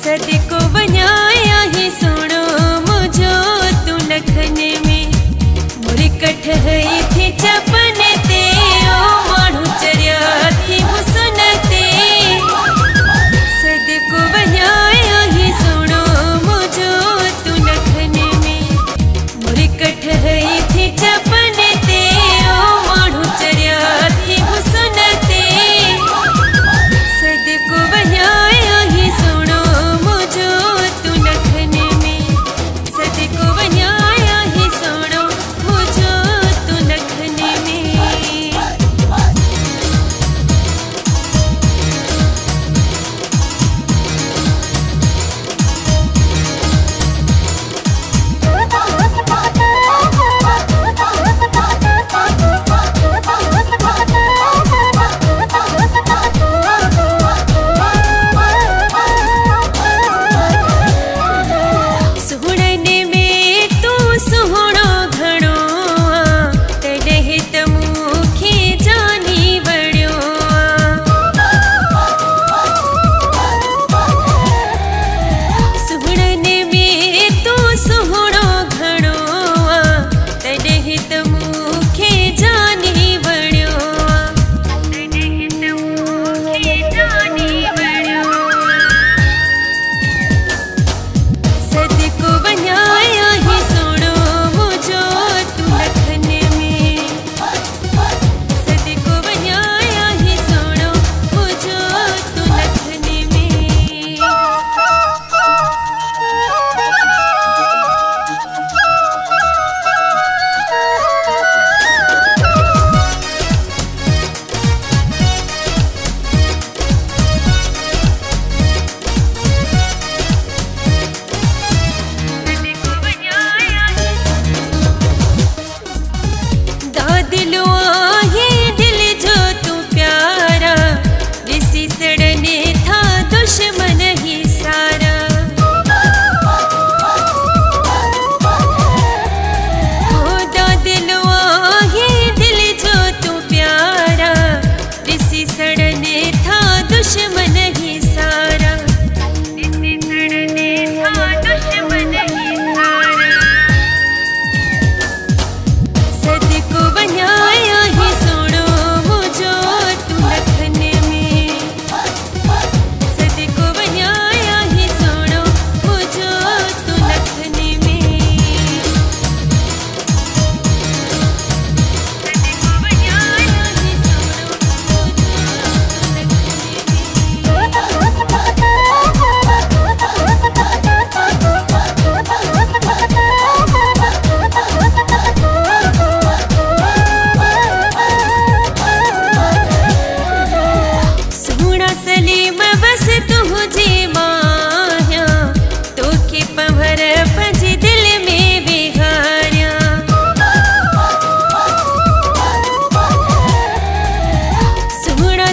सदी को बनाया है सोनो मुझो तू नखने में मोरी कठ है थी चपने ते ओ माणू चरिया थी हुसनते सदी को बनाया है सोनो मुझो तू नखने में मोरी कठ है थी चपने ते ओ माणू चरिया थी हुसनते सदी को बनाया है सोनो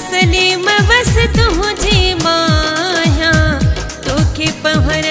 सलीम बस तुझे माया तो के पहर